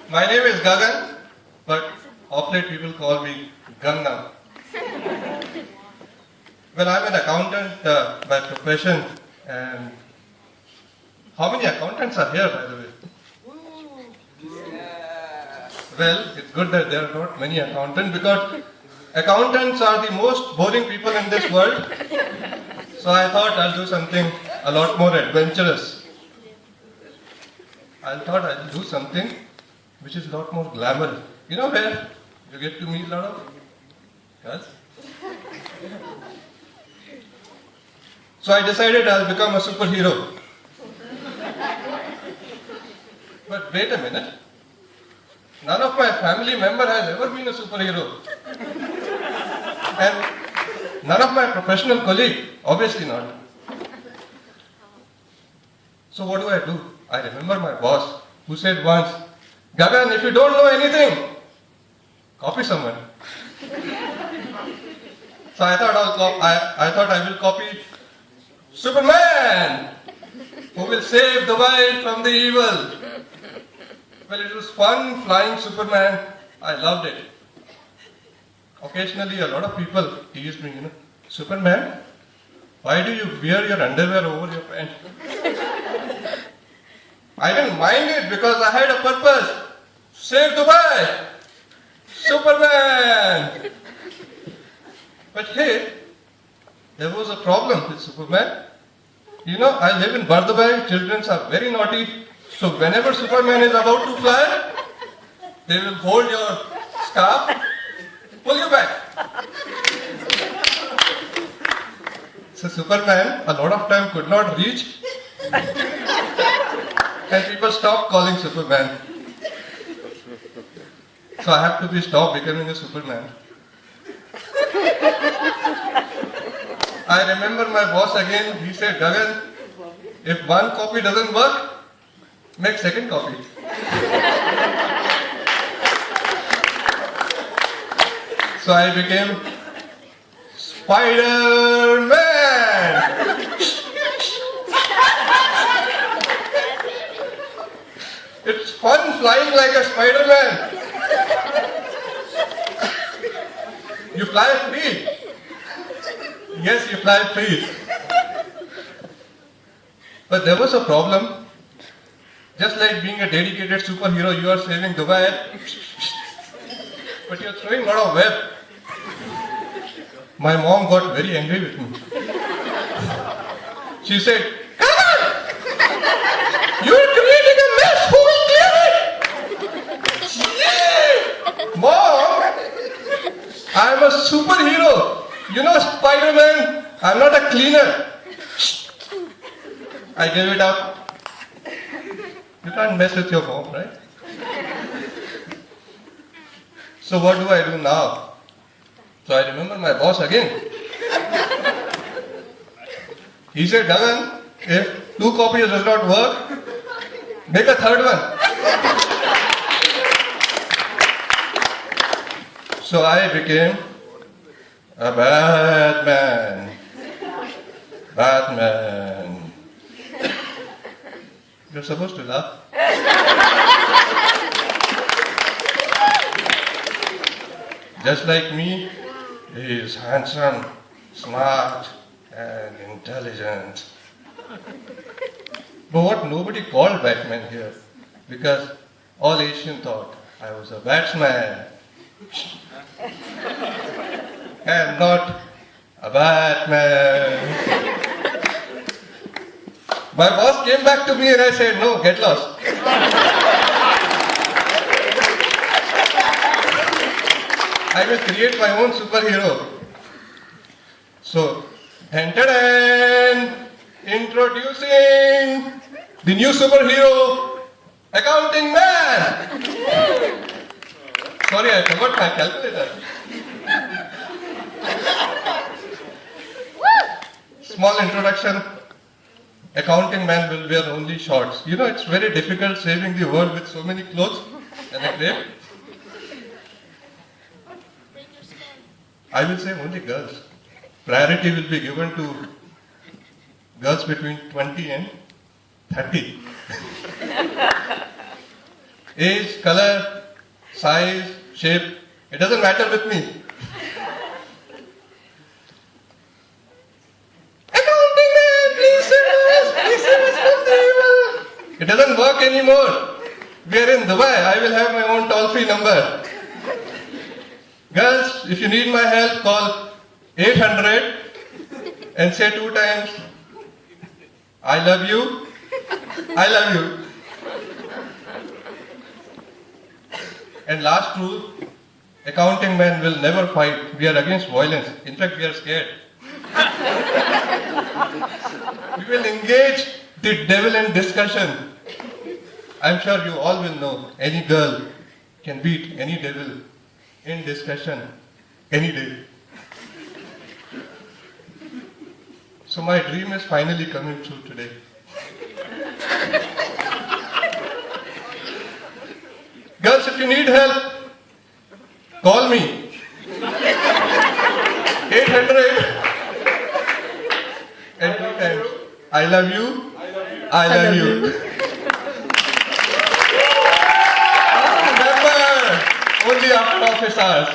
My name is Gagan, but of late people call me Ganga. Well, I'm an accountant by profession, and how many accountants are here, by the way? Well, it's good that there are not many accountants because accountants are the most boring people in this world. So I thought I'll do something a lot more adventurous. I thought I'll do something which is a lot more glamorous. You know where you get to meet a lot of girls? So I decided I'll become a superhero. But wait a minute. None of my family member has ever been a superhero. And none of my professional colleagues, obviously not. So what do? I remember my boss who said once, Gagan, if you don't know anything, copy someone. So I thought I will copy Superman, who will save the world from the evil. Well, it was fun flying Superman. I loved it. Occasionally, a lot of people teased me, Superman, why do you wear your underwear over your pants? I didn't mind it because I had a purpose. Save Dubai! Superman! But hey, there was a problem with Superman. I live in Bardabai, children are very naughty. So whenever Superman is about to fly, they will hold your scarf, pull you back. So Superman, a lot of time could not reach, and people stopped calling Superman. So I have to stop becoming a Superman. I remember my boss again, he said, Gagan, if one copy doesn't work, make second copy. So I became Spider-Man. It's fun flying like a Spider-Man. You fly free. Yes, you fly free. But there was a problem. Just like being a dedicated superhero, you are saving Dubai, but you are throwing a lot of web. My mom got very angry with me. She said, you are creating a mess, who will clear it? Yeah. Mom, I am a superhero. Spider-Man, I am not a cleaner. I gave it up. You can't mess with your mom, right? So what do I do now? So I remember my boss again. He said, Gagan, if 2 copies does not work, make a third one. So I became a Batman. Batman. You're supposed to laugh. Just like me, he is handsome, smart, and intelligent. But what nobody called Batman here, because all Asians thought I was a batsman. I am not a Batman. My boss came back to me and I said, no, get lost. I will create my own superhero. So, introducing the new superhero, Accounting Man. Sorry, I forgot my calculator. Small introduction. Accounting Man will wear only shorts. It's very difficult saving the world with so many clothes and a crepe. I will say only girls. Priority will be given to girls between 20 and 30. age, color, size, shape, it doesn't matter with me. Accounting man, please save us from the evil. It doesn't work anymore. We are in Dubai. I will have my own toll-free number. Girls, if you need my help, call 800 and say 2 times, I love you. I love you. And last rule, accounting men will never fight. We are against violence. In fact, we are scared. We will engage the devil in discussion. I'm sure you all will know any girl can beat any devil in discussion any day. So my dream is finally coming true today. Girls, if you need help, call me. 800 and 2 times. I love you. I love you. Remember, only after office hours.